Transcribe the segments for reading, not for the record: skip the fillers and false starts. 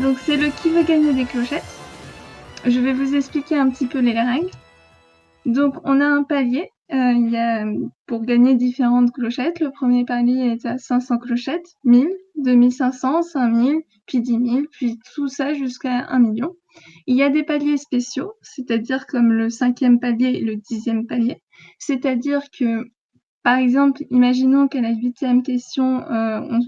Donc c'est le qui veut gagner des clochettes. Je vais vous expliquer un petit peu les règles. Donc on a un palier, il y a pour gagner différentes clochettes. Le premier palier est à 500 clochettes, 1000, 2500, 5000, puis 10 000, puis tout ça jusqu'à 1 million. Il y a des paliers spéciaux, c'est-à-dire comme le 5e palier et le 10e palier. C'est-à-dire que, par exemple, imaginons qu'à la 8e question,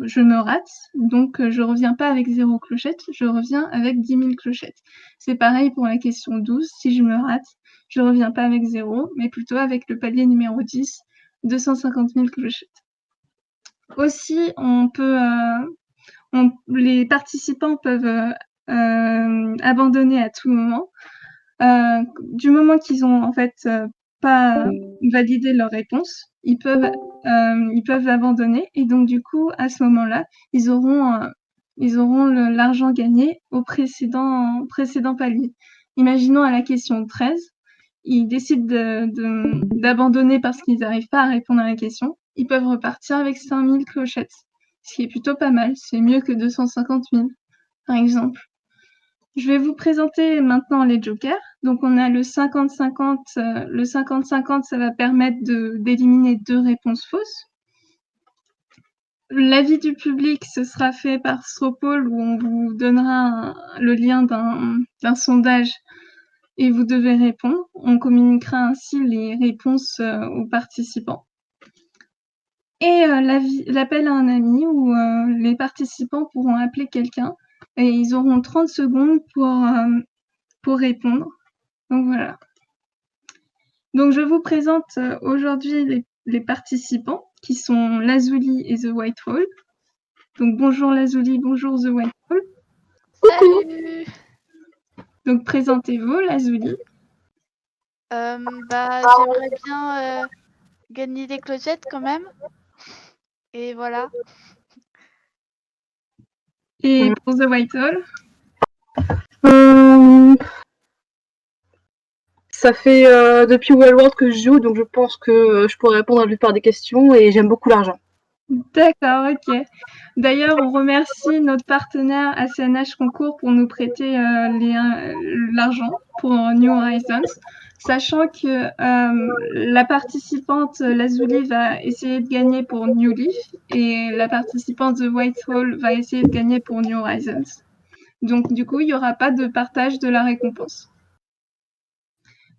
je me rate, donc je reviens pas avec 0 clochette, je reviens avec 10 000 clochettes. C'est pareil pour la question 12, si je me rate, je reviens pas avec 0, mais plutôt avec le palier numéro 10, 250 000 clochettes. Aussi, les participants peuvent abandonner à tout moment. Du moment qu'ils ont en fait pas validé leur réponse, ils peuvent abandonner et donc du coup à ce moment-là, ils auront l'argent gagné au précédent palier. Imaginons à la question 13, ils décident d'abandonner parce qu'ils n'arrivent pas à répondre à la question. Ils peuvent repartir avec 5000 clochettes, ce qui est plutôt pas mal. C'est mieux que 250 000, par exemple. Je vais vous présenter maintenant les jokers. Donc on a le 50-50. Le 50-50, ça va permettre d'éliminer 2 réponses fausses. L'avis du public, ce sera fait par Stropole, où on vous donnera le lien d'un sondage et vous devez répondre. On communiquera ainsi les réponses aux participants. Et l'appel à un ami, où les participants pourront appeler quelqu'un et ils auront 30 secondes pour répondre. Donc voilà. Donc je vous présente aujourd'hui les participants qui sont Lazuli et The White Hole. Donc bonjour Lazuli, bonjour The White Hole. Salut. Donc présentez-vous Lazuli. J'aimerais bien gagner des clochettes quand même. Et voilà. Et pour The White Hole? Ça fait depuis Wellworld que je joue, donc je pense que je pourrais répondre à la plupart des questions et j'aime beaucoup l'argent. D'accord, ok. D'ailleurs, on remercie notre partenaire ACNH Concours pour nous prêter l'argent pour New Horizons, sachant que la participante Lazuli va essayer de gagner pour New Leaf et la participante The White Hole va essayer de gagner pour New Horizons. Donc, du coup, il n'y aura pas de partage de la récompense.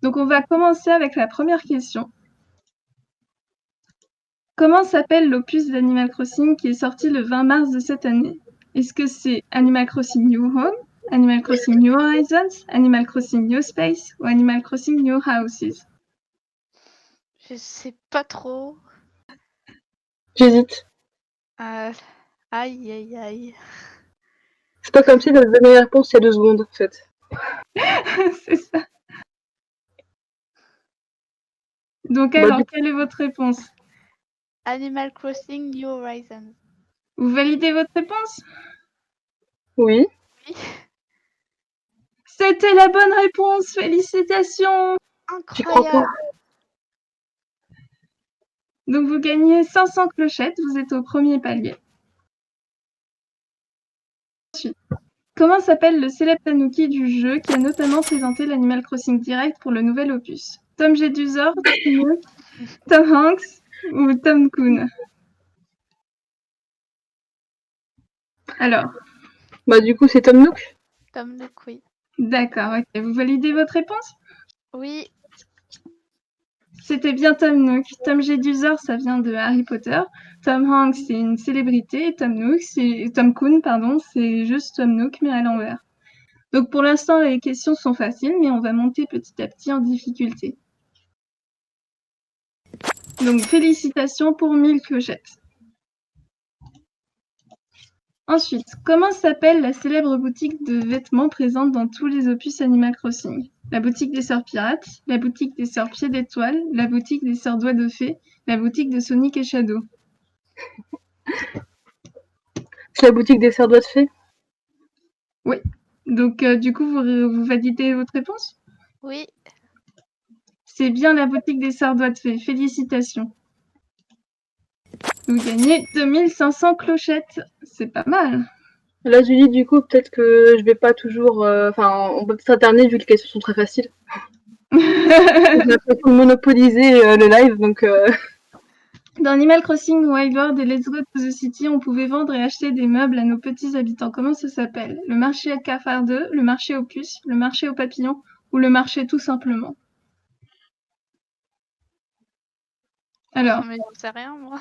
Donc, on va commencer avec la première question. Comment s'appelle l'opus d'Animal Crossing qui est sorti le 20 mars de cette année? Est-ce que c'est Animal Crossing New Home, Animal Crossing New Horizons, Animal Crossing New Space ou Animal Crossing New Houses? Je sais pas trop. J'hésite. Aïe, aïe, aïe. C'est pas comme si j'avais donné la réponse il y a 2 secondes, en fait. C'est ça. Donc alors, quelle est votre réponse? Animal Crossing New Horizons. Vous validez votre réponse? Oui. Oui. C'était la bonne réponse, félicitations! Incroyable. Donc vous gagnez 500 clochettes, vous êtes au premier palier. Ensuite, comment s'appelle le célèbre tanuki du jeu qui a notamment présenté l'Animal Crossing Direct pour le nouvel opus? Tom Jedusor, Tom Hanks ou Tom Coon? Alors? Du coup, c'est Tom Nook? Tom Nook, oui. D'accord, ok. Vous validez votre réponse? Oui. C'était bien Tom Nook. Tom Jedusor, ça vient de Harry Potter. Tom Hanks, c'est une célébrité. Et Tom Coon, pardon, c'est juste Tom Nook, mais à l'envers. Donc pour l'instant, les questions sont faciles, mais on va monter petit à petit en difficulté. Donc félicitations pour 1000 clochettes. Ensuite, comment s'appelle la célèbre boutique de vêtements présente dans tous les opus Animal Crossing? La boutique des sœurs pirates, la boutique des sœurs pieds d'étoile, la boutique des sœurs doigts de fée, la boutique de Sonic et Shadow. C'est la boutique des sœurs doigts de fée? Oui. Donc du coup, vous validez votre réponse? Oui. C'est bien la boutique des sœurs doigts de fée. Félicitations. Vous gagnez 2500 clochettes. C'est pas mal. Là, Julie, du coup, peut-être que je vais pas toujours. Enfin, on peut peut-être alterner vu que les questions sont très faciles. J'ai l'impression de monopoliser le live, donc. Dans Animal Crossing Wild World et Let's Go to the City, on pouvait vendre et acheter des meubles à nos petits habitants. Comment ça s'appelle? Le marché à cafardeux, le marché aux puces, le marché aux papillons ou le marché tout simplement? Alors, Mais j'en sais rien, moi.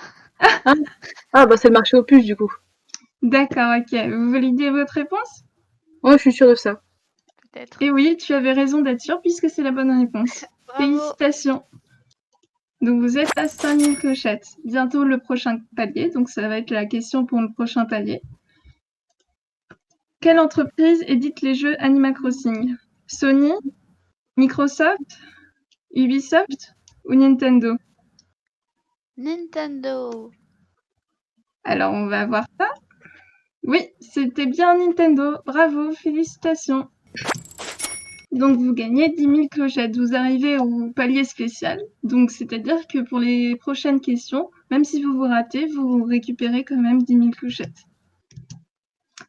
Ah, bah, c'est le marché aux puces, du coup. d'accord, ok. Vous validez votre réponse? Ouais, je suis sûre de ça. Peut-être. Et oui, tu avais raison d'être sûr puisque c'est la bonne réponse. Bravo. Félicitations. Donc vous êtes à 5000 clochettes. Bientôt le prochain palier, donc ça va être la question pour le prochain palier. Quelle entreprise édite les jeux Animal Crossing? Sony, Microsoft, Ubisoft ou Nintendo? Nintendo. Alors on va voir ça. Oui, c'était bien Nintendo. Bravo, félicitations. Donc vous gagnez 10 000 clochettes. Vous arrivez au palier spécial. Donc c'est-à-dire que pour les prochaines questions, même si vous vous ratez, vous récupérez quand même 10 000 clochettes.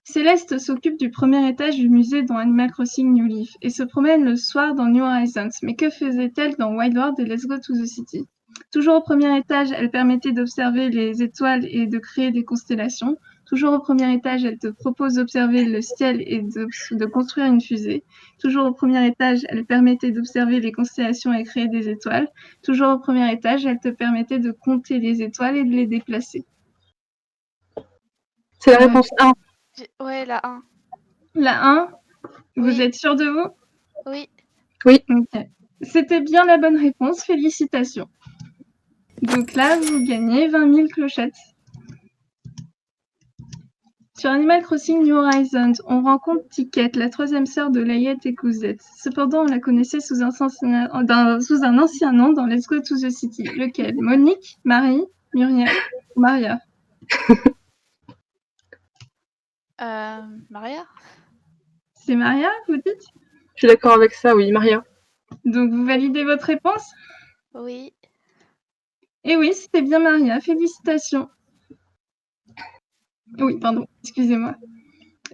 Céleste s'occupe du premier étage du musée dans Animal Crossing New Leaf et se promène le soir dans New Horizons. Mais que faisait-elle dans Wild World et Let's Go to the City? Toujours au premier étage, elle permettait d'observer les étoiles et de créer des constellations. Toujours au premier étage, elle te propose d'observer le ciel et de construire une fusée. Toujours au premier étage, elle permettait d'observer les constellations et créer des étoiles. Toujours au premier étage, elle te permettait de compter les étoiles et de les déplacer. C'est la réponse 1. Ouais, la 1. La 1, vous Oui. êtes sûr de vous? Oui. Oui. Ok. C'était bien la bonne réponse, félicitations. Donc là, vous gagnez 20 000 clochettes. Sur Animal Crossing New Horizons, on rencontre Ticket, la troisième sœur de Layette et Couzette. Cependant, on la connaissait sous un ancien nom dans Let's Go to the City. Lequel? Monique, Marie, Muriel ou Maria? Maria? C'est Maria, vous dites? Je suis d'accord avec ça, oui, Maria. Donc vous validez votre réponse? Oui. Et oui, c'était bien Maria, félicitations. Oui, pardon, excusez-moi.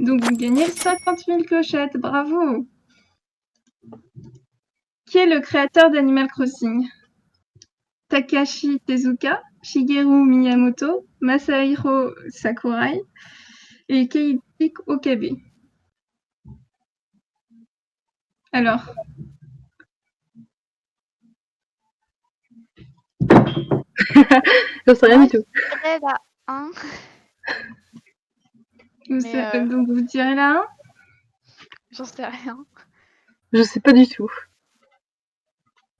Donc vous gagnez 50 000 clochettes, bravo! Qui est le créateur d'Animal Crossing? Takashi Tezuka, Shigeru Miyamoto, Masahiro Sakurai et Keiichi Okabe. Alors, Je sais rien Moi, du tout. je dirais la 1. donc vous direz la 1? J'en sais rien. Je sais pas du tout.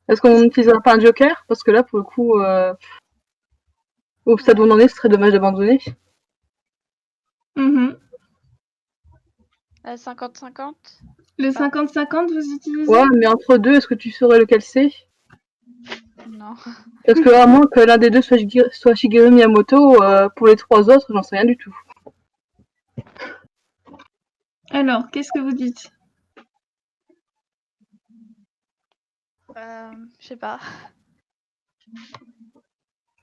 Est-ce qu'on n'utilisera pas un joker? Parce que là, pour le coup, au stade où on en est, ce serait dommage d'abandonner. Mhm. La 50-50? Le Pas. 50-50, vous utilisez? Ouais, mais entre deux, est-ce que tu saurais lequel c'est? Non. Parce que à moins que l'un des deux soit Shigeru Miyamoto, pour les trois autres, j'en sais rien du tout. Alors, qu'est-ce que vous dites? Je sais pas.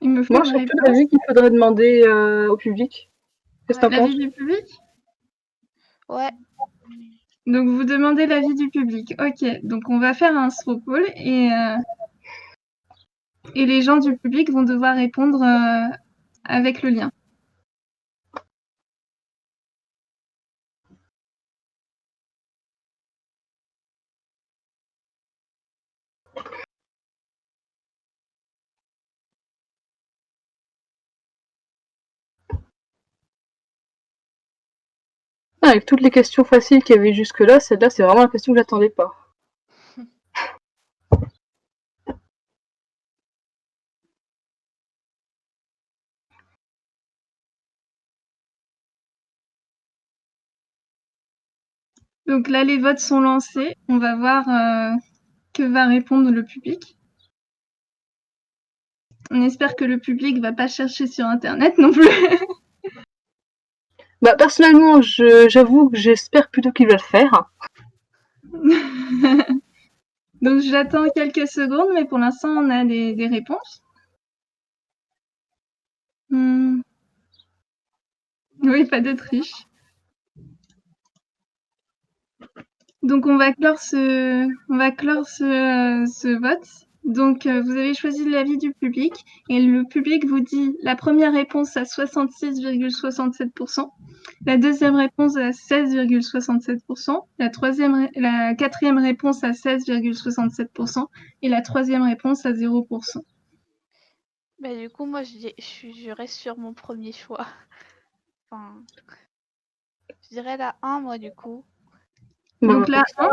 Il me faut Moi, une je suis plutôt réponse. d'avis qu'il faudrait demander au public. Qu'est-ce que t'en penses? L'avis du public? Ouais. Donc vous demandez l'avis du public. Ok, donc on va faire un straw poll et les gens du public vont devoir répondre avec le lien. Ah, avec toutes les questions faciles qu'il y avait jusque-là, celle-là, c'est vraiment la question que j'attendais pas. Donc là, les votes sont lancés. On va voir que va répondre le public. On espère que le public va pas chercher sur Internet non plus. Bah, personnellement, j'avoue que j'espère plutôt qu'il va le faire. Donc j'attends quelques secondes, mais pour l'instant, on a des réponses. Oui, pas de triche. Donc on va clore ce vote. Donc vous avez choisi l'avis du public et le public vous dit la première réponse à 66,67%, la deuxième réponse à 16,67%, la quatrième réponse à 16,67% et la troisième réponse à 0%. Bah, du coup, moi, je reste sur mon premier choix. Enfin, je dirais la 1, moi, du coup. Donc là, 1.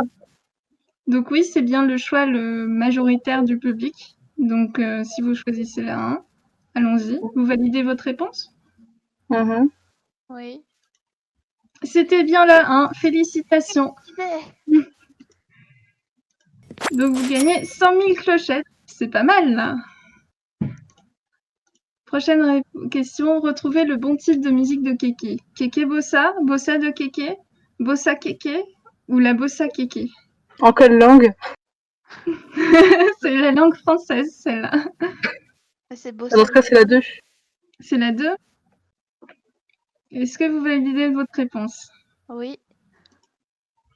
Donc oui, c'est bien le choix le majoritaire du public. Donc si vous choisissez la 1, allons-y. Vous validez votre réponse? Oui. C'était bien la 1. Félicitations. Donc vous gagnez 100 000 clochettes. C'est pas mal là. Prochaine question. Retrouvez le bon titre de musique de Kéké. Kéké Bossa, Bossa de Kéké, Bossa Kéké ou la Bossa Kéké? En quelle langue? C'est la langue française, celle-là. C'est beau. Dans ce cas, c'est la 2. C'est la 2. Est-ce que vous validez votre réponse? Oui.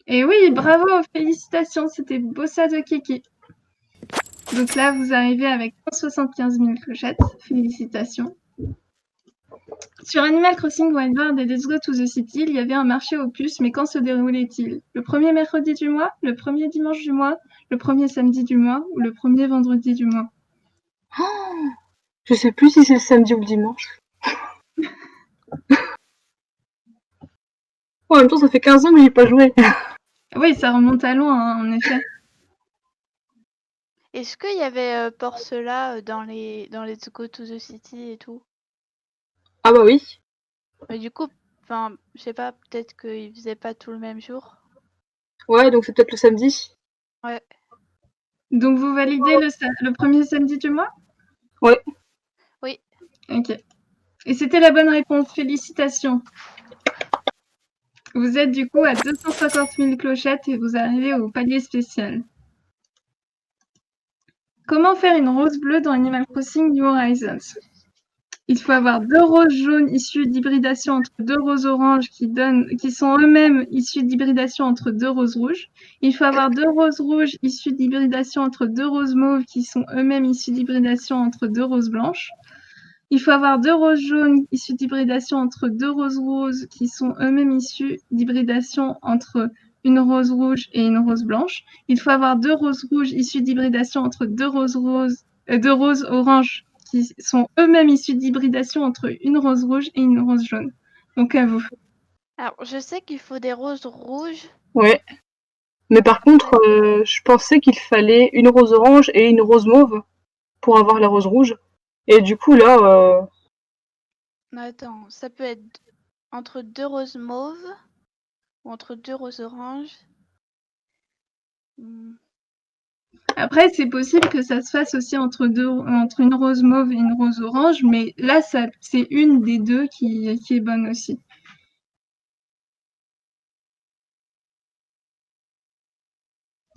Et oui, bravo, félicitations, c'était Bossa de Kéké. Donc là, vous arrivez avec 175 000 clochettes. Félicitations. Sur Animal Crossing Wild World et Let's Go to the City, il y avait un marché aux puces, mais quand se déroulait-il? Le premier mercredi du mois, le premier dimanche du mois, le premier samedi du mois ou le premier vendredi du mois? Oh, je sais plus si c'est le samedi ou le dimanche. En même temps, ça fait 15 ans que j'y ai pas joué. Oui, ça remonte à loin, hein, en effet. Est-ce qu'il y avait Porcela dans Let's Go to the City et tout? Ah bah oui. Mais du coup, enfin, je sais pas, peut-être qu'ils faisaient pas tout le même jour. Ouais, donc c'est peut-être le samedi. Ouais. Donc vous validez le premier samedi du mois? Ouais. Oui. Ok. Et c'était la bonne réponse. Félicitations. Vous êtes du coup à 250 000 clochettes et vous arrivez au palier spécial. Comment faire une rose bleue dans Animal Crossing New Horizons? Il faut avoir 2 roses jaunes issues d'hybridation entre 2 roses oranges qui sont eux-mêmes issues d'hybridation entre 2 roses rouges. Il faut avoir 2 roses rouges issues d'hybridation entre 2 roses mauves qui sont eux-mêmes issues d'hybridation entre 2 roses blanches. Il faut avoir 2 roses jaunes issues d'hybridation entre 2 roses roses qui sont eux-mêmes issues d'hybridation entre une rose rouge et une rose blanche. Il faut avoir 2 roses rouges issues d'hybridation entre 2 roses oranges qui sont eux-mêmes issues d'hybridation entre une rose rouge et une rose jaune. Donc à vous. Alors, je sais qu'il faut des roses rouges. Ouais. Mais par contre, je pensais qu'il fallait une rose orange et une rose mauve pour avoir la rose rouge. Et du coup, là, Attends, ça peut être entre 2 roses mauves ou entre 2 roses oranges. Après, c'est possible que ça se fasse aussi entre une rose mauve et une rose orange, mais là, c'est une des deux qui est bonne aussi.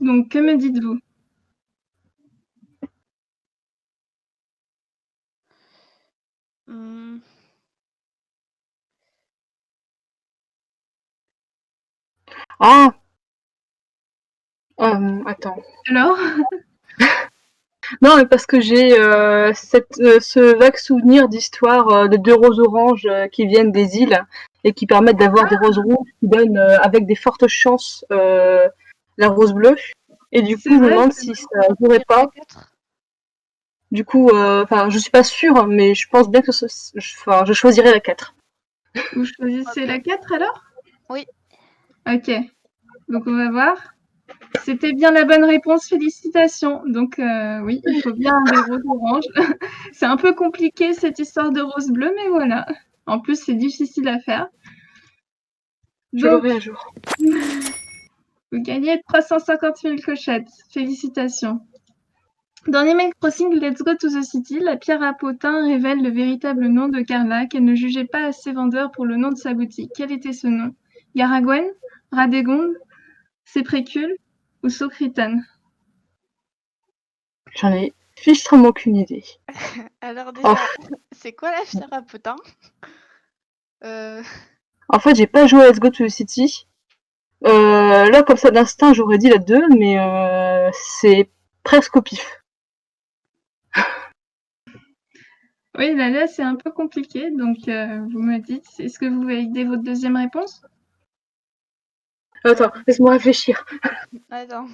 Donc, que me dites-vous? Ah! Attends. Alors? Non, mais parce que j'ai ce vague souvenir d'histoire de 2 roses oranges qui viennent des îles et qui permettent d'avoir des roses rouges qui donnent avec des fortes chances la rose bleue. Et du coup, je me demande si ça jouerait pas. Du coup, je suis pas sûre, mais je pense bien que je choisirais la 4. Vous choisissez la 4 alors? Oui. Ok. Donc, on va voir. C'était bien la bonne réponse, félicitations. Donc, oui, il faut bien des roses oranges. C'est un peu compliqué cette histoire de rose bleue, mais voilà. En plus, c'est difficile à faire. Je Donc, l'aurai un jour. vous gagnez 350 000 clochettes. Félicitations. Dans Animal Crossing Let's Go to the City, la pierre à potins révèle le véritable nom de Carla, qu'elle ne jugeait pas assez vendeur pour le nom de sa boutique. Quel était ce nom? Yaragwen, Radégonde, Séprécule ou Socritane? J'en ai fichtrement aucune idée. Alors déjà, c'est quoi la pierre à potins? En fait, j'ai pas joué à Let's Go to the City. Là, comme ça, d'instinct, j'aurais dit la 2, mais c'est presque au pif. Oui, là, c'est un peu compliqué, donc vous me dites, est-ce que vous validez votre deuxième réponse? Attends, laisse-moi réfléchir. Attends.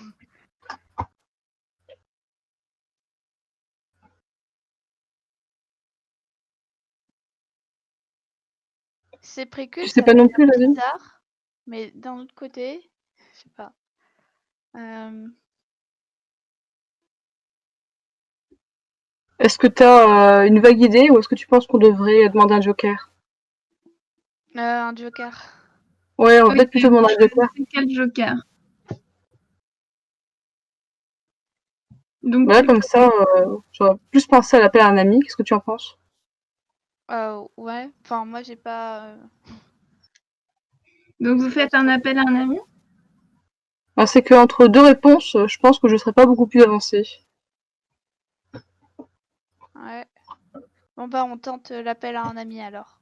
C'est précule, Tu sais ça pas va non faire plus, la vie? bizarre, mais d'un autre côté, je sais pas. Est-ce que t'as une vague idée ou est-ce que tu penses qu'on devrait demander un joker? Un joker. Ouais, on va Ok, peut-être plutôt demander un joker. choisissez quel joker? Donc, Bah là, comme ça, j'aurais plus pensé à l'appel à un ami. Qu'est-ce que tu en penses? Ouais, enfin, moi j'ai pas. donc vous faites un appel à un ami? Ah, c'est qu'entre deux réponses, je pense que je serais pas beaucoup plus avancée. Ouais. Bon, bah, on tente l'appel à un ami alors.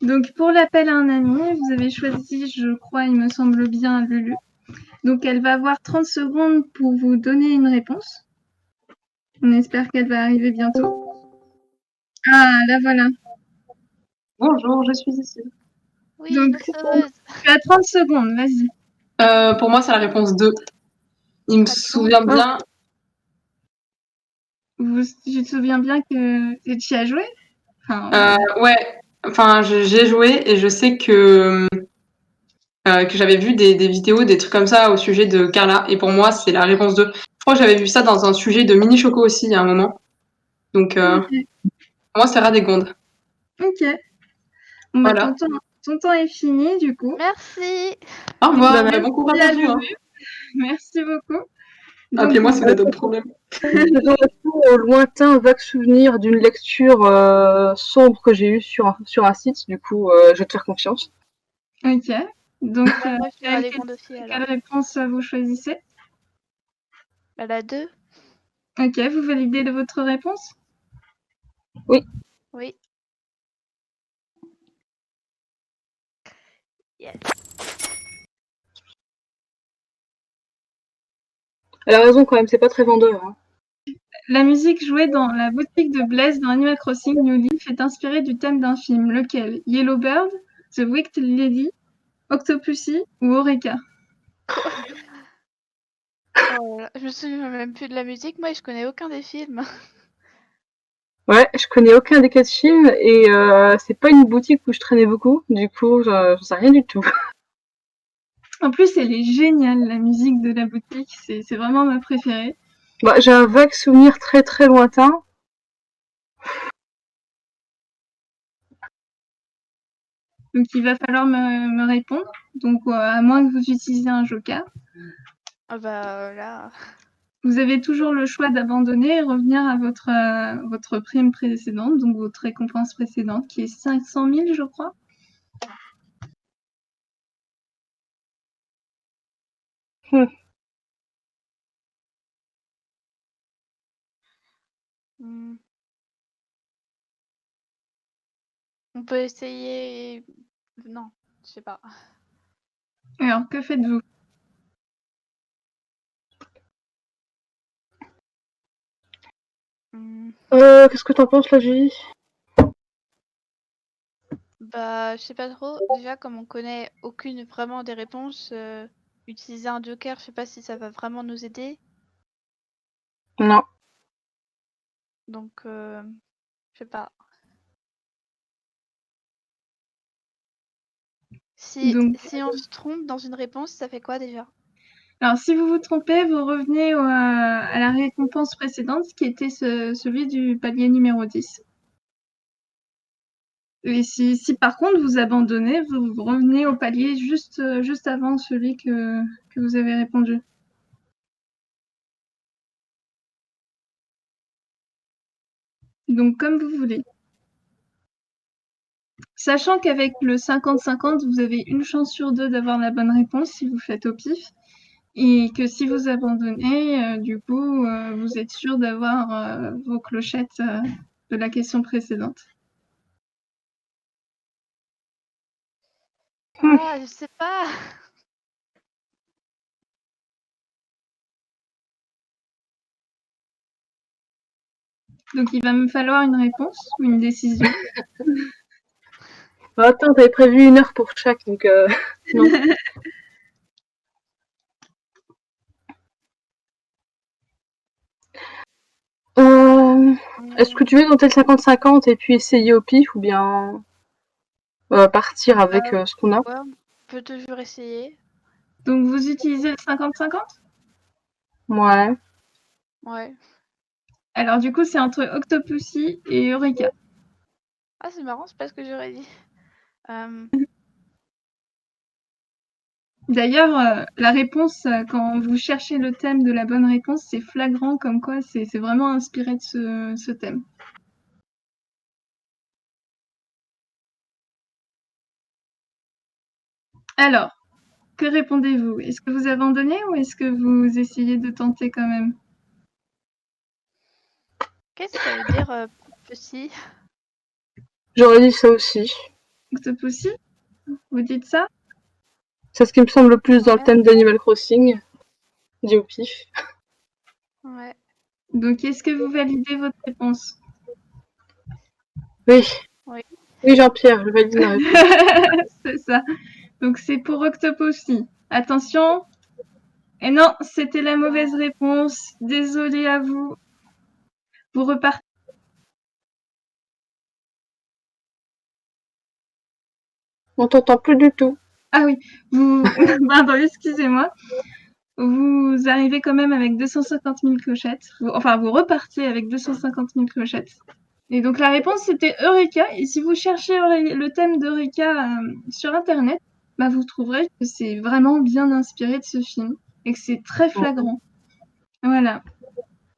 Donc pour l'appel à un ami, vous avez choisi, je crois, il me semble bien, Lulu. Donc elle va avoir 30 secondes pour vous donner une réponse. On espère qu'elle va arriver bientôt. Ah, la voilà. Bonjour, je suis ici. Oui, Donc, une sauveuse. tu as 30 secondes, vas-y. Pour moi, c'est la réponse 2. Il me Ah, souvient bien. Tu te souviens bien que tu y as joué? Enfin, Ouais, enfin, j'ai joué et je sais que j'avais vu des vidéos, des trucs comme ça au sujet de Carla. Et pour moi, c'est la réponse 2. Je crois que j'avais vu ça dans un sujet de Mini Choco aussi il y a un moment. Donc, ok. pour moi, c'est Radegonde. Ok. Bon, bah, Voilà. ton temps est fini, du coup. Merci. Au revoir, Bah, bon courage merci à à vous. Hein. Lulu. Merci beaucoup. Donc, Appelez-moi si vous avez d'autres problèmes. J'ai au lointain vague souvenir d'une lecture sombre que j'ai eue sur un site, du coup, je vais te faire confiance. ok. Donc, Bah, moi, je suis Radegonde aussi quelle alors. réponse vous choisissez? Bah, la 2. Ok, vous validez votre réponse? Oui. Oui. Yes. Elle a raison quand même, c'est pas très vendeur. Hein. La musique jouée dans la boutique de Blaise dans Animal Crossing New Leaf est inspirée du thème d'un film. Lequel? Yellowbird, The Wicked Lady, Octopussy ou Eureka? Quoi? Oh là là, je me souviens même plus de la musique. Moi, je connais aucun des films. Ouais, je connais aucun des 4 films et c'est pas une boutique où je traînais beaucoup, du coup, je sais rien du tout. En plus, elle est géniale, la musique de la boutique. C'est vraiment ma préférée. Bah, j'ai un vague souvenir très très lointain. Donc, il va falloir me répondre. Donc, à moins que vous utilisiez un joker. Ah bah là. Vous avez toujours le choix d'abandonner et revenir à votre prime précédente, donc votre récompense précédente, qui est 500 000, je crois. Hmm. On peut essayer. Non, je sais pas. Alors, que faites-vous? Hmm. Qu'est-ce que t'en penses, la Julie? Bah, je sais pas trop. Déjà, comme on connaît aucune vraiment des réponses, utiliser un joker, je sais pas si ça va vraiment nous aider. Non. Donc, je sais pas. Donc, Si on se trompe dans une réponse, ça fait quoi déjà? alors, si vous vous trompez, vous revenez à la récompense précédente, qui était celui du palier numéro 10. Et si par contre vous abandonnez, vous revenez au palier juste avant celui que vous avez répondu. Donc, comme vous voulez. Sachant qu'avec le 50-50, vous avez une chance sur deux d'avoir la bonne réponse si vous faites au pif. Et que si vous abandonnez, du coup, vous êtes sûr d'avoir vos clochettes de la question précédente. Ah, je sais pas. Donc il va me falloir une réponse ou une décision. Bah, attends, t'avais prévu 1 heure pour chaque, donc non. Est-ce que tu veux tenter le 50-50 et puis essayer au pif ou bien partir avec ce qu'on a? Ouais, on peut toujours essayer. Donc vous utilisez le 50-50? Ouais. Ouais. Alors du coup, c'est entre Octopussy et Eureka. Ah, c'est marrant, c'est pas ce que j'aurais dit. D'ailleurs, la réponse, quand vous cherchez le thème de la bonne réponse, c'est flagrant comme quoi c'est vraiment inspiré de ce thème. Alors, que répondez-vous? Est-ce que vous abandonnez ou est-ce que vous essayez de tenter quand même? Qu'est-ce que ça veut dire petit? J'aurais dit ça aussi. Octopussy? Vous dites ça? C'est ce qui me semble le plus dans le Ouais. thème d'Animal Crossing. Dit au pif. Ouais. Donc est-ce que vous validez votre réponse? Oui. Oui. Oui, Jean-Pierre, je valide ma réponse. C'est ça. Donc c'est pour Octopussy. Attention! Et non, c'était la mauvaise réponse. Désolée à vous. Vous repartez. On t'entend plus du tout. Ah oui, vous. Pardon, excusez-moi. Vous arrivez quand même avec 250 000 clochettes. Enfin, vous repartez avec 250 000 clochettes. Et donc la réponse c'était Eureka. Et si vous cherchez le thème d'Eureka sur Internet, bah, vous trouverez que c'est vraiment bien inspiré de ce film et que c'est très flagrant. Voilà.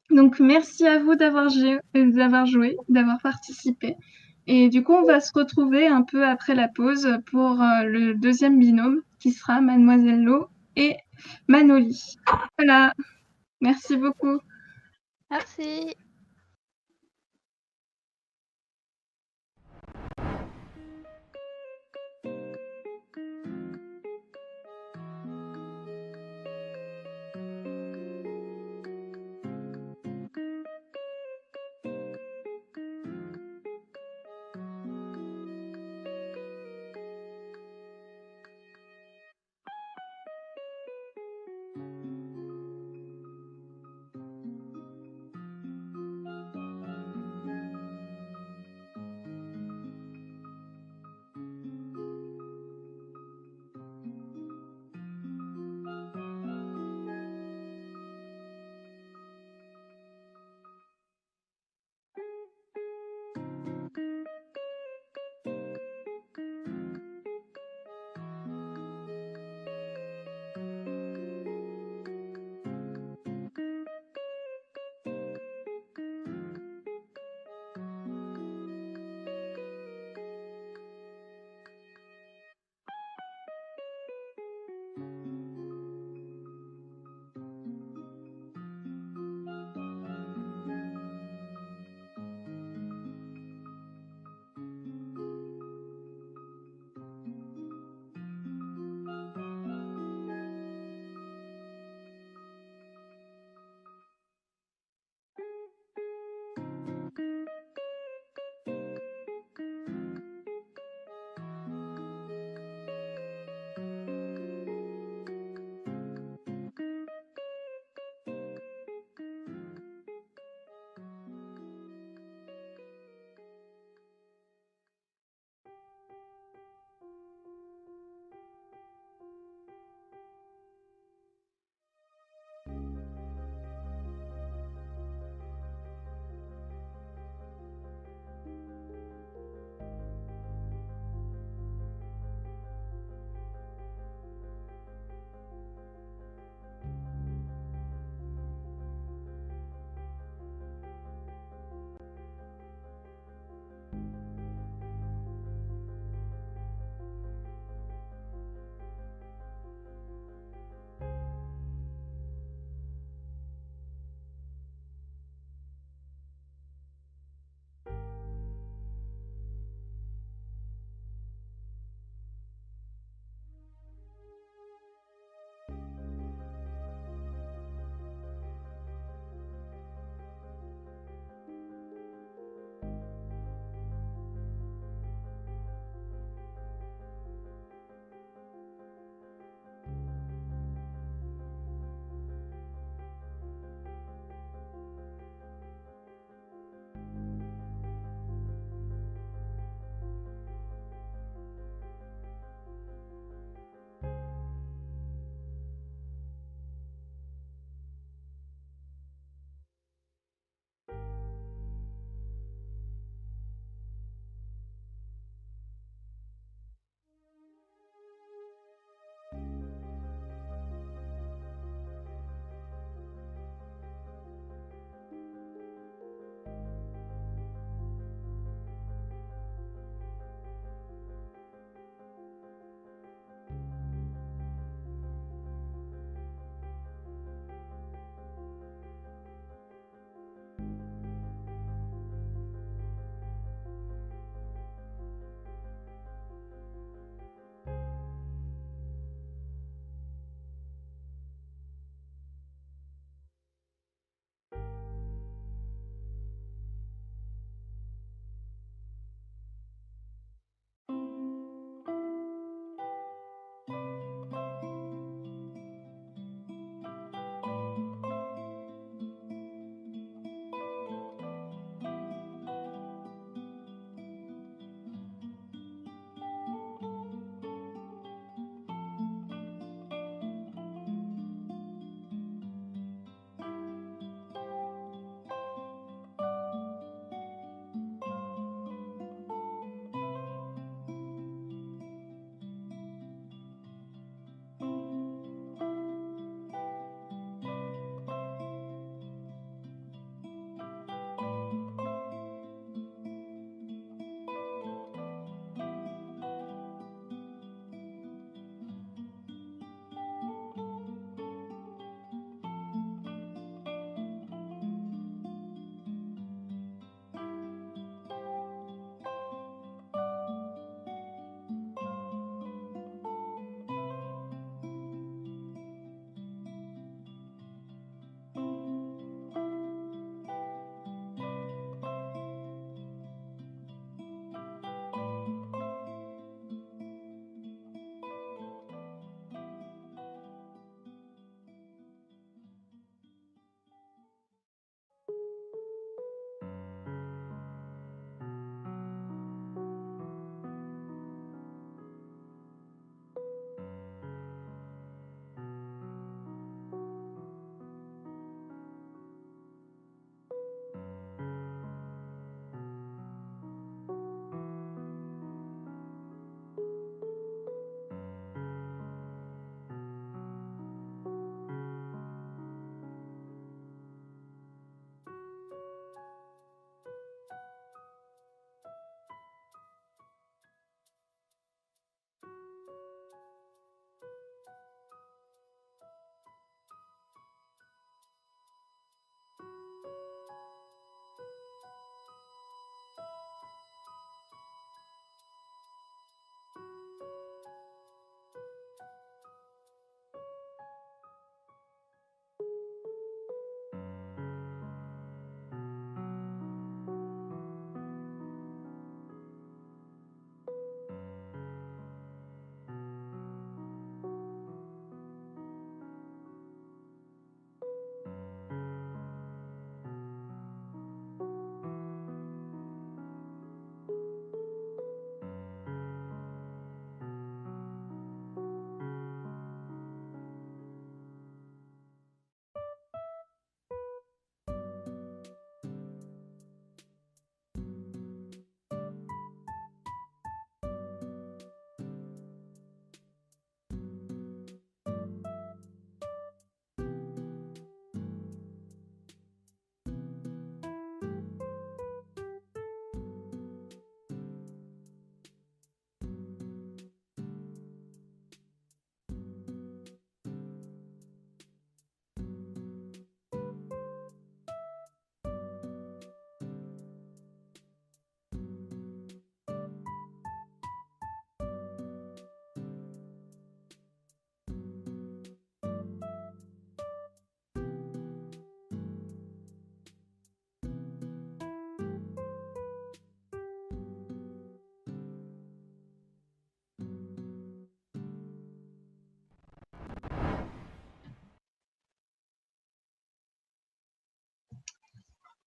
Donc merci à vous d'avoir joué, d'avoir participé. Et du coup, on va se retrouver un peu après la pause pour le deuxième binôme qui sera Mademoiselle Lo et Manoli. Voilà. Merci beaucoup. Merci.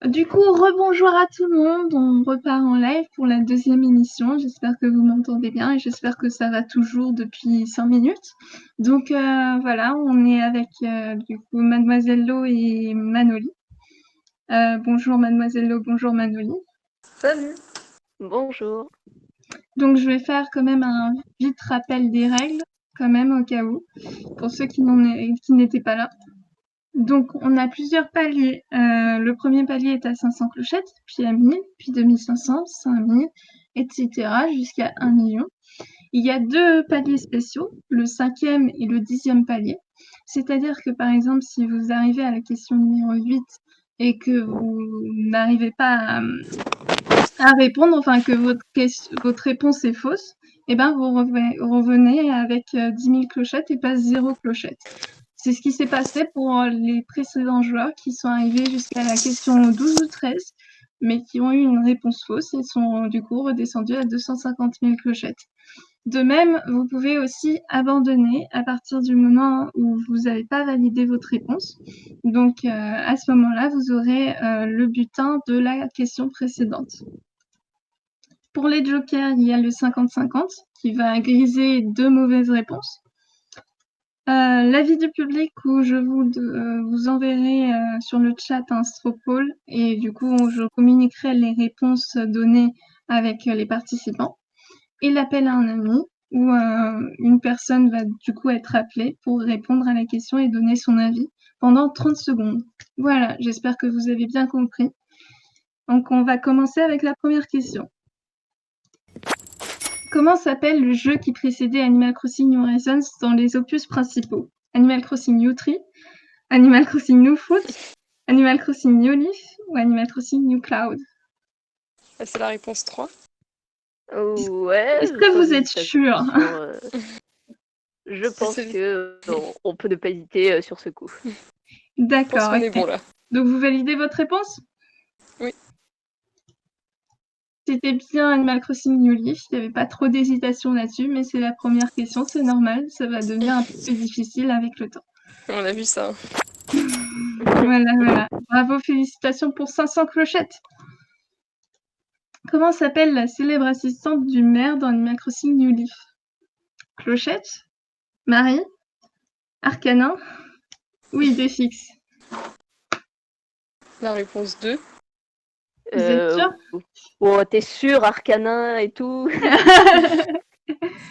Du coup, rebonjour à tout le monde. On repart en live pour la deuxième émission. J'espère que vous m'entendez bien et j'espère que ça va toujours depuis 5 minutes. Donc voilà, on est avec du coup Mademoiselle Lo et Manoli. Bonjour Mademoiselle Lo, bonjour Manoli. Salut. Bonjour. Donc je vais faire quand même un vite rappel des règles, quand même au cas où, pour ceux qui n'étaient pas là. Donc, on a plusieurs paliers. Le premier palier est à 500 clochettes, puis à 1000, puis 2500, 5000, etc. jusqu'à 1 million. Il y a 2 paliers spéciaux, le 5e et le 10e palier. C'est-à-dire que, par exemple, si vous arrivez à la question numéro 8 et que vous n'arrivez pas à répondre, enfin que votre réponse est fausse, eh ben vous revenez avec 10 000 clochettes et pas 0 clochette. C'est ce qui s'est passé pour les précédents joueurs qui sont arrivés jusqu'à la question 12 ou 13, mais qui ont eu une réponse fausse et sont du coup redescendus à 250 000 clochettes. De même, vous pouvez aussi abandonner à partir du moment où vous n'avez pas validé votre réponse. Donc à ce moment-là, vous aurez le butin de la question précédente. Pour les jokers, il y a le 50-50 qui va griser 2 mauvaises réponses. L'avis du public où je vous enverrai sur le chat un straw poll et du coup je communiquerai les réponses données avec les participants. Et l'appel à un ami où une personne va du coup être appelée pour répondre à la question et donner son avis pendant 30 secondes. Voilà, j'espère que vous avez bien compris. Donc on va commencer avec la première question. Comment s'appelle le jeu qui précédait Animal Crossing New Horizons dans les opus principaux? Animal Crossing New Tree, Animal Crossing New Fruit, Animal Crossing New Leaf ou Animal Crossing New Cloud? C'est la réponse 3. Ouais. Est-ce que vous êtes sûr? Je pense que on peut ne pas hésiter sur ce coup. D'accord. On est bon là. Donc vous validez votre réponse? Oui. C'était bien Animal Crossing New Leaf, il n'y avait pas trop d'hésitation là-dessus, mais c'est la première question, c'est normal, ça va devenir un peu plus difficile avec le temps. On a vu ça. Voilà. Bravo, félicitations pour 500 clochettes. Comment s'appelle la célèbre assistante du maire dans Animal Crossing New Leaf? Clochette? Marie? Arcanin? Ou Idéfix? La réponse 2. Vous êtes sûr? Oh, t'es sûr, Arcanin et tout?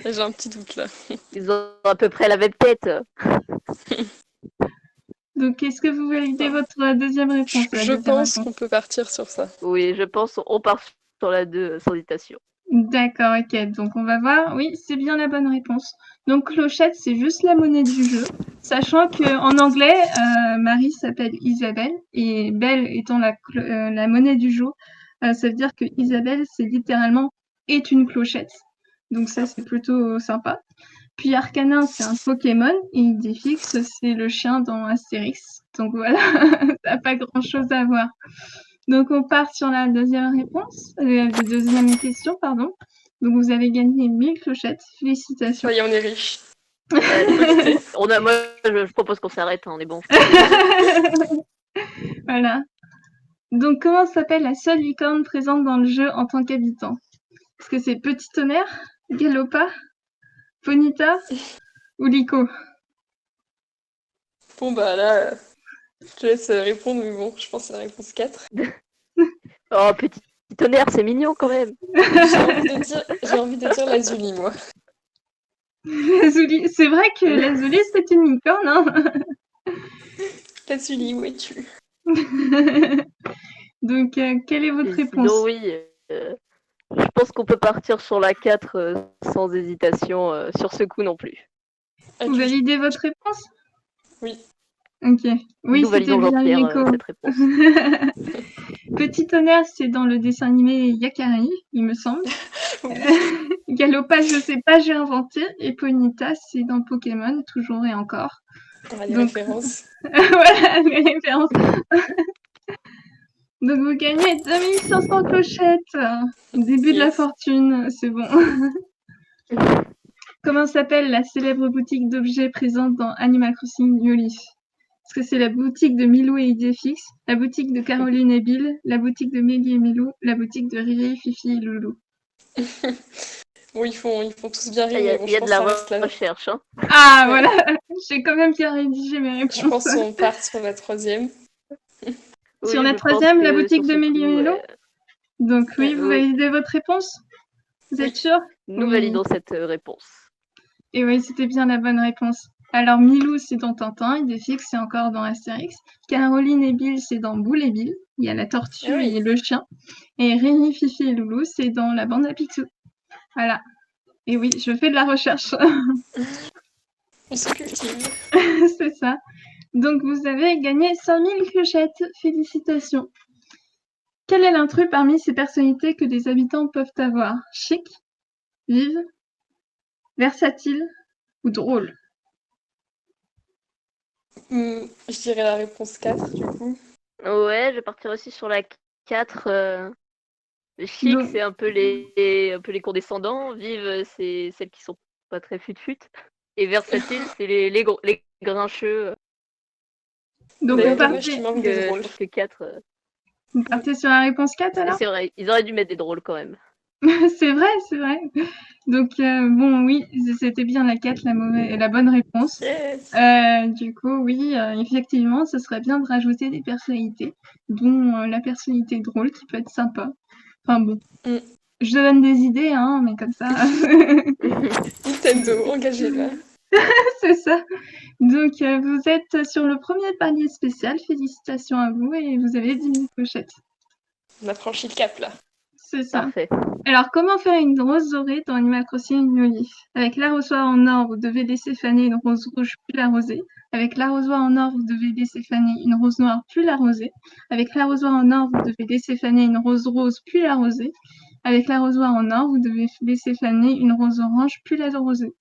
J'ai un petit doute là. Ils ont à peu près la même tête. Donc, est-ce que vous validez votre deuxième réponse? Je pense qu'on peut partir sur ça. Oui, je pense qu'on part sur la 2 sans hésitation. D'accord, ok. Donc, on va voir. Oui, c'est bien la bonne réponse. Donc, clochette, c'est juste la monnaie du jeu. Sachant qu'en anglais, Marie s'appelle Isabelle et Belle étant la monnaie du jeu, ça veut dire que Isabelle, c'est littéralement est une clochette. Donc, ça, c'est plutôt sympa. Puis Arcanin, c'est un Pokémon et Idéfix, c'est le chien dans Astérix. Donc voilà, ça n'a pas grand-chose à voir. Donc on part sur la deuxième réponse, deuxième question, pardon. Donc vous avez gagné 1000 clochettes, félicitations. Ça y est, on est riche. Moi, je propose qu'on s'arrête, on est bon. Voilà. Donc comment s'appelle la seule licorne présente dans le jeu en tant qu'habitant? Est-ce que c'est Petit Tonnerre, Galopa, Ponyta ou Lico? Bon bah là, je te laisse répondre, mais bon, je pense que c'est la réponse 4. Oh, Petit Tonnerre, c'est mignon quand même. J'ai envie de dire Lazuli, moi. Lazuli, c'est vrai que Lazuli, c'est une licorne, hein. Lazuli, où es-tu? Donc, quelle est votre réponse? Sinon, oui, je pense qu'on peut partir sur la 4 sans hésitation sur ce coup non plus. Vous validez votre réponse? Oui. Ok. Oui, nous c'était validons bien Lico. cette réponse. Petit Tonnerre, c'est dans le dessin animé Yakari, il me semble. Galopa, je sais pas, j'ai inventé. Et Ponyta, c'est dans Pokémon, toujours et encore. Les références. Voilà, les références. Donc vous gagnez 2500 clochettes. Début de la fortune, c'est bon. Comment s'appelle la célèbre boutique d'objets présente dans Animal Crossing New Leaf? Est-ce que c'est la boutique de Milou et Idéfix, la boutique de Caroline et Bill, la boutique de Mélie et Milou, la boutique de Riri, Fifi et Loulou? Bon, ils font tous bien Il rire, y mais a, bon, il y je a de pense la que ça reste là. recherche. Hein. Ah, Ouais. voilà, j'ai quand même bien rédigé mes réponses. Je pense qu'on part sur la troisième. Sur Oui, la je pense troisième, la que boutique sur de ce Mélie et coup, Milou? Donc oui, vous oui, validez votre réponse? Vous êtes Oui. sûr? nous Oui. validons cette réponse. Et oui, c'était bien la bonne réponse. Alors Milou, c'est dans Tintin, Idéfix, c'est encore dans Astérix. Caroline et Bill, c'est dans Boule et Bill. Il y a la tortue Ah oui. et le chien. Et Riri, Fifi et Loulou, c'est dans la bande à Picsou. Voilà. Et oui, je fais de la recherche. On se cultive. C'est ça. Donc vous avez gagné 5000 clochettes. Félicitations. Quel est l'intrus parmi ces personnalités que les habitants peuvent avoir? Chic, vive, versatile ou drôle? Je dirais la réponse 4, du coup. Ouais, je vais partir aussi sur la 4. Chic, Donc, c'est un peu les condescendants. Vive, c'est celles qui sont pas très fut-fut. Et versatile, c'est les grincheux. donc D'ailleurs, vous dommage qu'il partez, manque des Je drôles. pense que 4. vous partez sur la réponse 4 alors? C'est vrai, ils auraient dû mettre des drôles quand même. C'est vrai, c'est vrai. Donc bon, oui, c'était bien la 4, la bonne réponse. Yes. Du coup, oui, effectivement, ce serait bien de rajouter des personnalités, dont la personnalité drôle qui peut être sympa. Enfin bon, Mm. je donne des idées, hein, mais comme ça, Nintendo, engagez-la. c'est ça. Donc vous êtes sur le premier palier spécial, félicitations à vous, et vous avez 10 000 pochettes. On a franchi le cap, là. C'est ça. Parfait. Alors, comment faire une rose dorée dans Animal Crossing New Leaf? Avec l'arrosoir en or, vous devez laisser faner une rose rouge puis l'arroser. Avec l'arrosoir en or, vous devez laisser faner une rose noire puis l'arroser. Avec l'arrosoir en or, vous devez laisser faner une rose rose puis l'arroser. Avec l'arrosoir en or, vous devez laisser faner une rose orange puis l'arroser.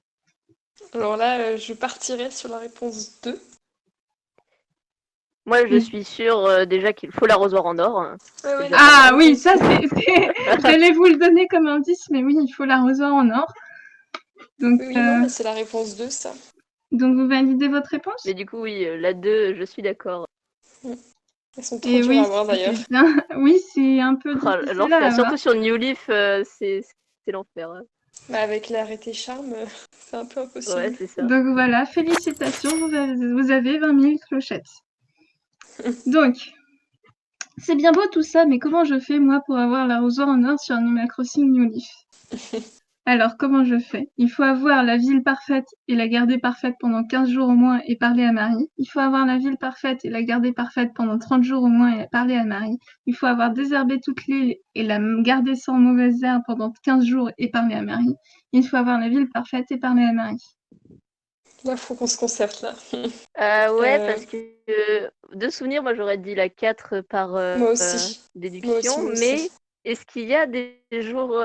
Alors là, je partirais sur la réponse 2. Moi, je suis sûre déjà qu'il faut l'arrosoir en or. Ouais, ouais, Ah d'accord. oui, ça j'allais vous le donner comme indice, mais oui, il faut l'arrosoir en or. Donc, Oui, non, mais c'est la réponse 2, ça. donc vous validez votre réponse? Mais du coup, oui, la 2, je suis d'accord. Elles sont trop Et dures oui, à avoir, d'ailleurs. c'est bien. Oui, c'est un peu Oh, difficile à l'enfer. avoir. Surtout sur New Leaf, c'est l'enfer. Bah, avec l'arrêté charme, c'est un peu impossible. Ouais, c'est ça. Donc voilà, félicitations, vous avez 20 000 clochettes. Donc, c'est bien beau tout ça, mais comment je fais moi pour avoir l'arrosoir en or sur Animal Crossing New Leaf? Alors, comment je fais? Il faut avoir la ville parfaite et la garder parfaite pendant 15 jours au moins et parler à Marie. Il faut avoir la ville parfaite et la garder parfaite pendant 30 jours au moins et parler à Marie. Il faut avoir désherbé toute l'île et la garder sans mauvaises herbes pendant 15 jours et parler à Marie. Il faut avoir la ville parfaite et parler à Marie. Là, faut qu'on se concerte, là. Ouais, parce que de souvenir, moi j'aurais dit la 4 par Moi aussi. déduction, Moi aussi. mais est-ce qu'il y a des jours.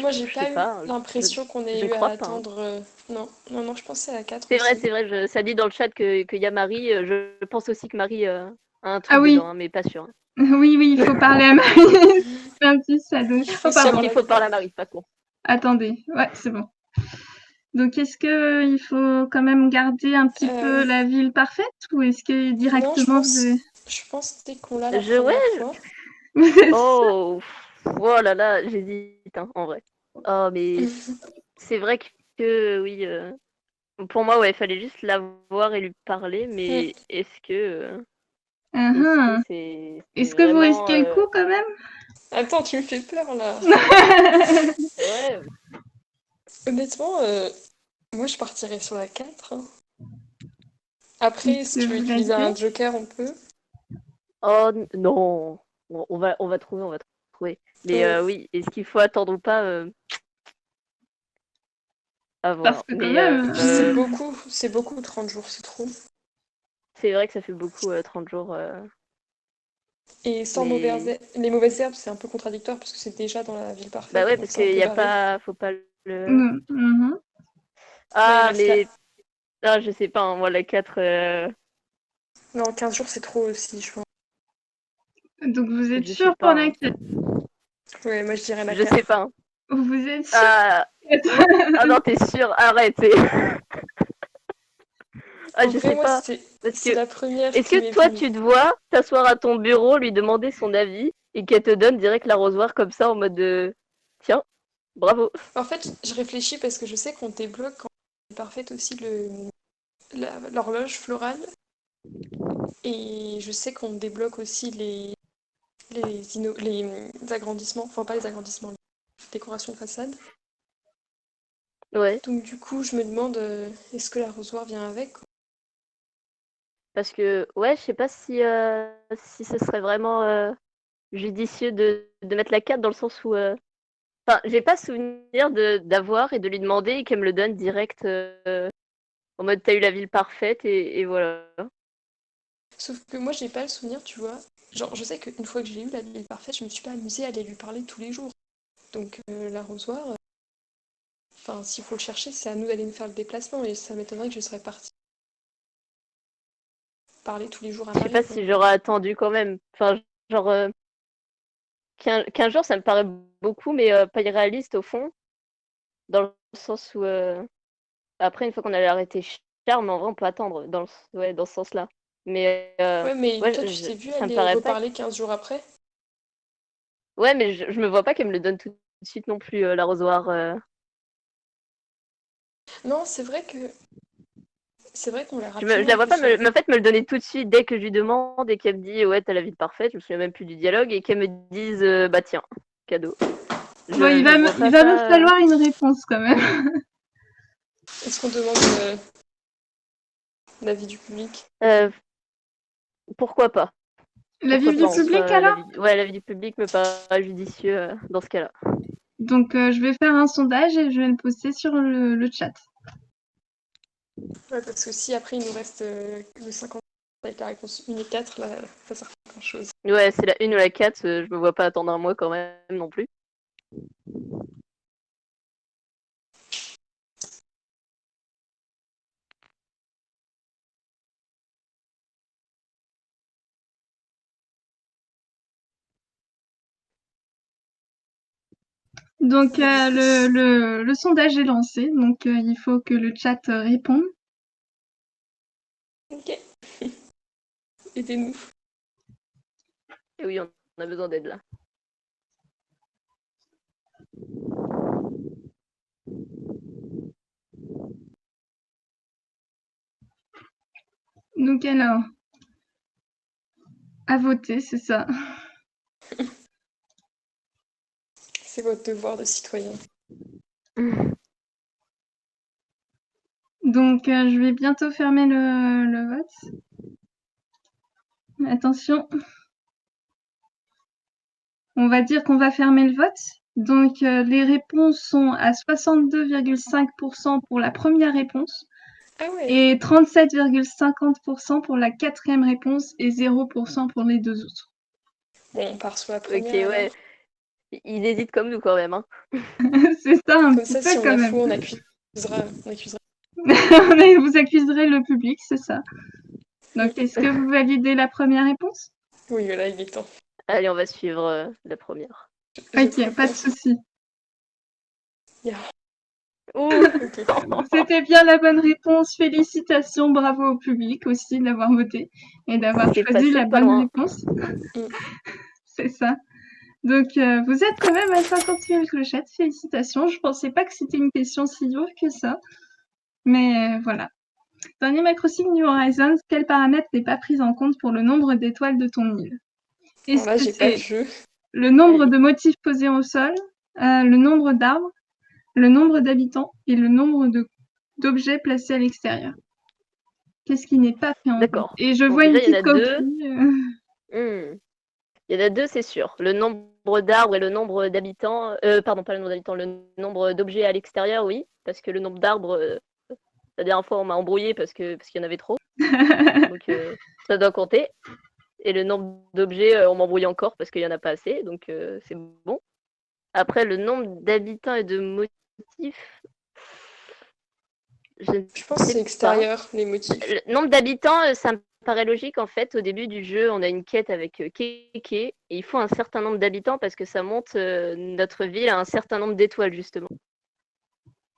Moi, j'ai je pas sais eu pas, l'impression qu'on ait je eu à crois pas, hein. attendre. Non, je pensais à la 4 C'est vrai, aussi. ça dit dans le chat qu'il y a Marie. Je pense aussi que Marie a un truc Ah oui. dedans, hein, mais pas sûr. Hein. Oui, il faut parler à Marie. C'est un petit salaud. Oh, pardon. Il faut parler à Marie, pas con. Attendez. Ouais, c'est bon. Donc, est-ce qu'il faut quand même garder un petit peu la ville parfaite ou est-ce que directement je pense dès qu'on l'a la Ouais. première fois. Oh, oh là là, j'hésite, hein, en vrai. Oh, mais c'est vrai que oui. Pour moi, ouais, il fallait juste la voir et lui parler, mais est-ce que. Est-ce que vous risquez le coup quand même? Attends, tu me fais peur là. Ouais. Honnêtement, moi je partirais sur la 4. Hein. Après, si tu veux utiliser un joker, on peut. Oh non, on va trouver. Mais oui, est-ce qu'il faut attendre ou pas à voir. Parce que quand même, c'est beaucoup 30 jours, c'est trop. C'est vrai que ça fait beaucoup 30 jours. Et sans les mauvaises herbes, c'est un peu contradictoire parce que c'est déjà dans la ville parfaite. Bah ouais, parce qu'il y a pas, faut pas le. Ah, mais ah, je sais pas, hein, moi la 4. Non, 15 jours c'est trop aussi, je pense. Donc vous êtes sûr pour la 4? Ouais, moi je dirais la 4. Je sais pas. Hein. Vous êtes sûr? Ah non, t'es sûr, arrête. Ah, En je vrai, sais moi, pas. c'est Parce c'est que la première est-ce qui que m'est toi, venue. tu te vois t'asseoir à ton bureau, lui demander son avis et qu'elle te donne direct l'arrosoir comme ça en mode de tiens, bravo. En fait, je réfléchis parce que je sais qu'on débloque quand c'est parfaite aussi l'horloge florale. Et je sais qu'on débloque aussi les agrandissements, enfin pas les agrandissements, les décorations de façade. Ouais, Donc du coup, je me demande, est-ce que l'arrosoir vient avec, quoi. parce que ouais, je sais pas si ce serait vraiment judicieux de mettre la carte dans le sens où enfin, j'ai pas souvenir d'avoir et de lui demander et qu'elle me le donne direct en mode t'as eu la ville parfaite et voilà. Sauf que moi, j'ai pas le souvenir, tu vois. Genre, je sais qu'une fois que j'ai eu la ville parfaite, je me suis pas amusée à aller lui parler tous les jours. Donc l'arrosoir, enfin, s'il faut le chercher, c'est à nous d'aller nous faire le déplacement et ça m'étonnerait que je serais partie parler tous les jours à Je sais pas Marie, quoi. si j'aurais attendu quand même. Enfin, genre 15 jours, ça me paraît beaucoup, mais pas irréaliste au fond, dans le sens où après, une fois qu'on allait arrêter Charme, en vrai, on peut attendre ouais, dans ce sens-là. Mais Ouais, mais ouais, toi, tu t'es vu ça me aller paraît pas. reparler 15 jours après? Ouais, mais je me vois pas qu'elle me le donne tout de suite non plus, l'arrosoir. Non, c'est vrai qu'on l'a Je rapidement la vois pas réfléchi. en fait, me le donner tout de suite dès que je lui demande et qu'elle me dit ouais, t'as la vie parfaite. Je me souviens même plus du dialogue et qu'elle me dise bah tiens, cadeau. Bon, il Je va vois me, il pas va me ça. falloir une réponse quand même. Est-ce qu'on demande l'avis du public? Euh, pourquoi pas? L'avis Pourquoi du pas en public soi, alors? ouais, l'avis du public me paraît judicieux dans ce cas-là. Donc, je vais faire un sondage et je vais le poster sur le chat. Ouais, parce que si après il nous reste le 50 avec la réponse 1 et 4, là, ça sert pas à grand chose. Ouais, c'est la 1 ou la 4, je me vois pas attendre un mois quand même non plus. Donc, le sondage est lancé. Donc, il faut que le chat réponde. Ok. Aidez-nous. Et oui, on a besoin d'aide là. Donc, alors, à voter, c'est ça. C'est votre devoir de citoyen. Donc, je vais bientôt fermer le vote. Attention. On va dire qu'on va fermer le vote. Donc, les réponses sont à 62,5% pour la première réponse Ah ouais. et 37,50% pour la quatrième réponse et 0% pour les deux autres. Bon, on part sur la Ok, première ouais. alors. Ils hésitent comme nous quand même. Hein. C'est ça un Comme petit ça, peu si on quand a même. faux, on accusera. Vous accuserez le public, c'est ça. Donc, est-ce que vous validez la première réponse? Oui, voilà, il est temps. Allez, on va suivre la première. Ok, pas de souci. Ouh. C'était bien la bonne réponse. Félicitations, bravo au public aussi d'avoir voté et d'avoir C'est choisi passé la pas bonne loin. réponse. C'est ça. Donc, vous êtes quand même à 50 000 clochettes. Félicitations. Je pensais pas que c'était une question si dure que ça. Mais voilà. Dans Animal Crossing New Horizons, quel paramètre n'est pas pris en compte pour le nombre d'étoiles de ton île? Alors Est-ce là, que j'ai pas le c'est jeu. le nombre Vas-y. de motifs posés au sol, le nombre d'arbres, le nombre d'habitants et le nombre d'objets placés à l'extérieur? Qu'est-ce qui n'est pas pris en compte? D'accord. Et je Donc vois une déjà, il y en petite a deux. copie. Il y en a deux, c'est sûr. Le nombre d'arbres et le nombre d'habitants. Pardon, pas le nombre d'habitants, le nombre d'objets à l'extérieur, oui. Parce que le nombre d'arbres, la dernière fois, on m'a embrouillé parce qu'il y en avait trop. Donc ça doit compter. Et le nombre d'objets, on m'embrouille encore parce qu'il n'y en a pas assez. Donc c'est bon. Après, le nombre d'habitants et de motifs, je ne Je pense que c'est sais pas. extérieur, les motifs. Le nombre d'habitants, ça me paraît logique en fait. Au début du jeu, on a une quête avec Keke et il faut un certain nombre d'habitants parce que ça monte notre ville à un certain nombre d'étoiles justement.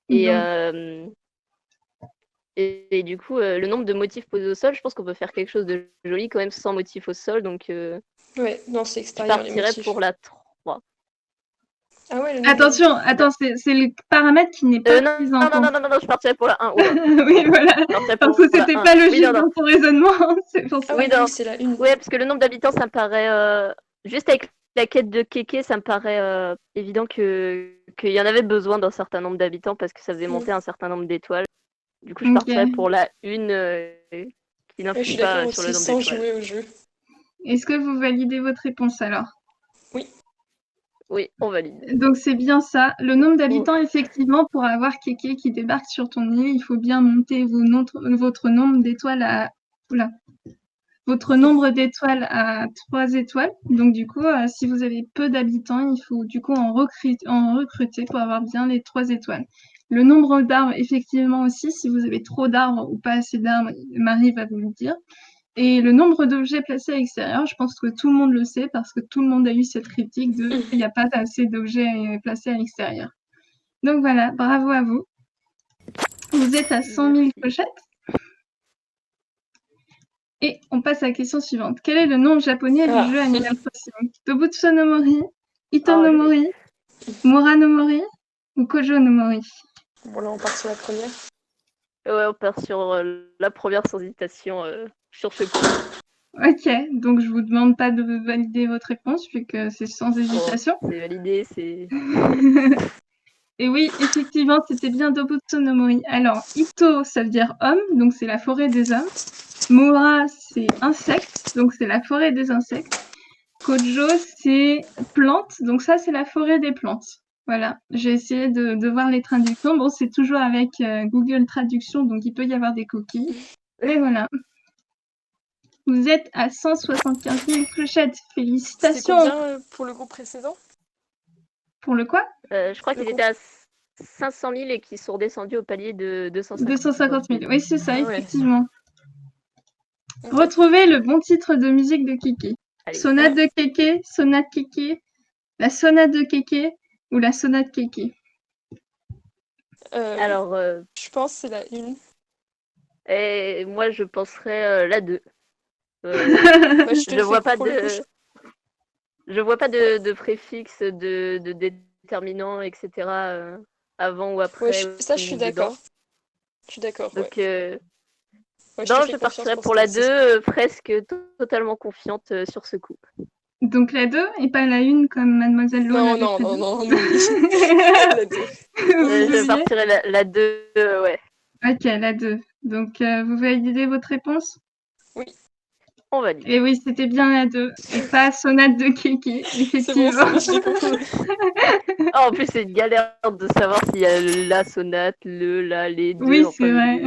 Et, Donc, Et du coup, le nombre de motifs posés au sol, je pense qu'on peut faire quelque chose de joli quand même sans motif au sol. Donc, Ouais, non, c'est je extérieur les partirais motifs. pour la 3. Ah ouais, le nombre Attention, d'habitants. attends, c'est le paramètre qui n'est pas Non, pris non, en non, compte. non, non, non, je partirais pour la 1. Oula. Oui, voilà. Je partirais Parce pour que la c'était 1. pas Oui, logique non, non. dans ton raisonnement, c'est pour ça. Ah Oui, oui, non. oui, c'est la une. Ouais, parce que le nombre d'habitants, ça me paraît. Juste avec la quête de Kéké, ça me paraît évident qu'il y en avait besoin d'un certain nombre d'habitants parce que ça faisait monter un certain nombre d'étoiles. Du coup, je Ok. partirais pour la 1 qui Ouais, je n'influe suis d'accord pas sur le aussi, nombre sans d'étoiles. jouer au jeu. Est-ce que vous validez votre réponse alors? Oui, on valide. Donc c'est bien ça. Le nombre d'habitants, effectivement, pour avoir Kéké qui débarque sur ton île, il faut bien monter votre nombre d'étoiles à... Oula. Votre nombre d'étoiles à 3 étoiles. Donc du coup, si vous avez peu d'habitants, il faut du coup en recruter pour avoir bien les 3 étoiles. Le nombre d'arbres, effectivement aussi, si vous avez trop d'arbres ou pas assez d'arbres, Marie va vous le dire. Et le nombre d'objets placés à l'extérieur, je pense que tout le monde le sait parce que tout le monde a eu cette critique de il n'y a pas assez d'objets placés à l'extérieur. Donc voilà, bravo à vous. Vous êtes à 100 000 Merci. clochettes. Et on passe à la question suivante. Quel est le nom japonais du jeu Animal Crossing? Tobutsu no Mori, Ito no Mori, Mura no Mori ou Kojo no Mori? Bon, là, on part sur la première. Ouais, on part sur la première sans hésitation sur ce coup. Ok, donc je vous demande pas de valider votre réponse vu que c'est sans hésitation. C'est validé, c'est. Et oui, effectivement, c'était bien Dobutsu no Mori. Alors, Ito, ça veut dire homme, donc c'est la forêt des hommes. Mora, c'est insecte, donc c'est la forêt des insectes. Kojo, c'est plante, donc ça, c'est la forêt des plantes. Voilà, j'ai essayé de voir les traductions. Bon, c'est toujours avec Google Traduction, donc il peut y avoir des coquilles. Mais voilà. Vous êtes à 175 000 clochettes. C'était Félicitations. combien pour le groupe précédent? Pour le quoi? Je crois Le qu'ils étaient à 500 000 et qu'ils sont redescendus au palier de 250 000. 250 000. Oui, c'est ça, Ah ouais. effectivement. Ok. Retrouvez le bon titre de musique de Kéké. Allez. Sonate de Kéké, sonate Kéké, la sonate de Kéké ou la sonate Kéké. Alors, je pense que c'est la une. et moi, je penserais la 2. Moi, je te Je le vois fais pas pour le coup, de. Je vois pas de préfixe, de déterminant, etc. Avant ou après. Ouais, ça, je suis ou dedans. d'accord. Je suis d'accord, ouais. Donc, Ouais, non, te je fais partirais confiance pour la cette 2, presque totalement confiante sur ce coup. Donc la 2 et pas la 1 comme Mademoiselle Lo Non, l'avait non, prévu. non, non, on oublie. La 2. Je Vous partirais la 2, ouais. Ok, la 2. Donc vous validez votre réponse? On valide. Et oui, c'était bien la 2 et pas sonate de Kéké, C'est bon, effectivement. je l'ai compris. Oh, en plus, c'est une galère de savoir s'il y a la sonate, les deux. Oui, enfin, c'est vrai.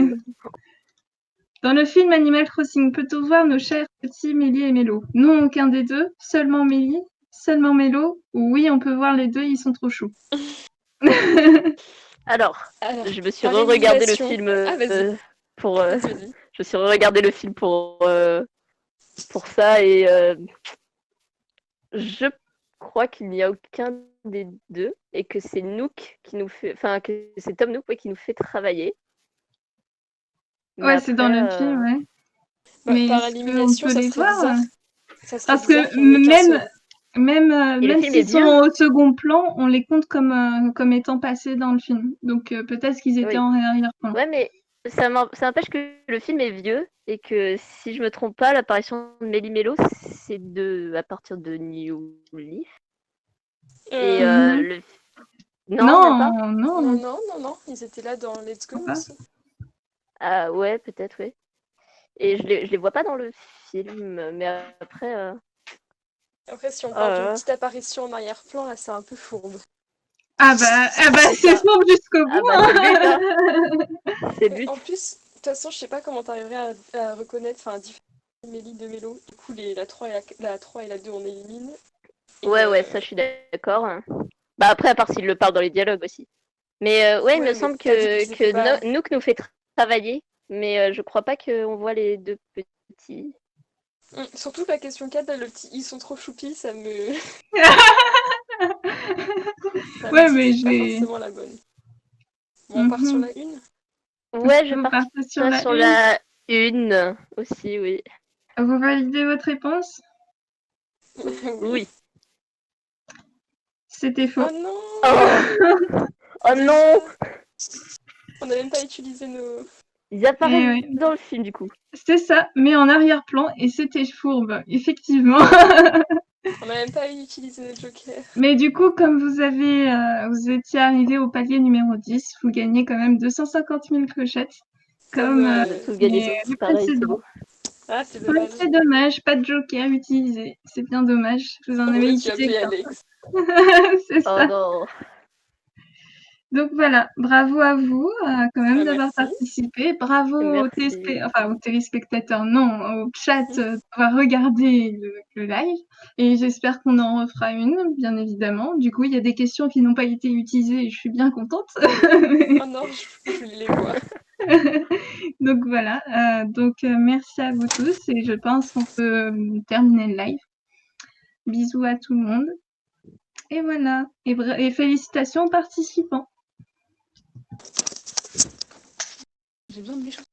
Dans le film Animal Crossing, peut-on voir nos chers petits Mélie et Mélo? Non, aucun des deux. Seulement Mélie? Seulement Mélo? Ou oui, on peut voir les deux, ils sont trop choux. Alors, Alors, je me suis par re-regardé le élimination. film Ah, vas-y. pour. Vas-y. Je me suis re-regardé le film pour ça et je crois qu'il n'y a aucun des deux et que c'est Nook qui nous fait. Enfin, que c'est Tom Nook qui nous fait travailler. Mais Ouais, c'est dans le après, film, ouais. Bah, Mais par est-ce qu'on élimination, peut ça les serait voir? bizarre. Ça serait Parce bizarre que qu'il y en ait qu'un seul. Et le même film est s'ils sont vieux. au second plan, on les compte comme étant passés dans le film. Donc peut-être qu'ils étaient Oui. en arrière-plan. Ouais, mais ça empêche que le film est vieux et que si je me trompe pas, l'apparition de Méli-Mélo, c'est à partir de New Leaf. Et le. Non, même pas. Non. Non, ils étaient là dans Let's Go Ah. aussi. Ah ouais, peut-être, oui. Et je les vois pas dans le film, mais après. Après, si on parle d'une petite apparition en arrière-plan, là, c'est un peu fourbe. Ah bah c'est fourbe jusqu'au bout. Ah bah c'est le but, hein. C'est le but. En plus, de toute façon, je sais pas comment t'arriverais à reconnaître, enfin, différentes Mélie de Mélo. Du coup, la 3 et la 2, on élimine. Et, Ouais, ça je suis d'accord. Bah après, à part s'il le parle dans les dialogues aussi. Mais ouais, il me semble que Nook nous fait travailler, mais je crois pas qu'on voit les deux petits. Surtout la question 4, là, le petit ils sont trop choupis, ça me. Ouais, mais c'est pas j'ai. forcément la bonne. Bon, on part sur la une. Ouais, je Vous pars partez sur la sur une. la une aussi, oui. Vous validez votre réponse? Oui. C'était faux. Oh non! Oh, oh non! On n'a même pas utilisé nos. Ils apparaissent oui. dans le film, du coup. C'est ça, mais en arrière-plan, et c'était fourbe, effectivement. On n'a même pas utilisé notre joker. Mais du coup, comme vous étiez arrivé au palier numéro 10, vous gagnez quand même 250 000 clochettes. Comme Ouais. On a tous gagné les tous pareil, c'est précédents. beau. Ah, c'est Ouais, dommage. c'est dommage, pas de joker utilisé. C'est bien dommage. Vous en En avez vrai, tu as utilisé appelé qu'un. Alex. C'est Oh ça. non. Donc voilà, bravo à vous quand même Ah, d'avoir merci. participé. Bravo Merci. aux téléspectateurs, non, au chat d'avoir regardé le live. Et j'espère qu'on en refera une, bien évidemment. Du coup, il y a des questions qui n'ont pas été utilisées et je suis bien contente. Oh non, je voulais les voir. Donc voilà, merci à vous tous et je pense qu'on peut terminer le live. Bisous à tout le monde. Et voilà, et félicitations aux participants. J'ai besoin de mes choses.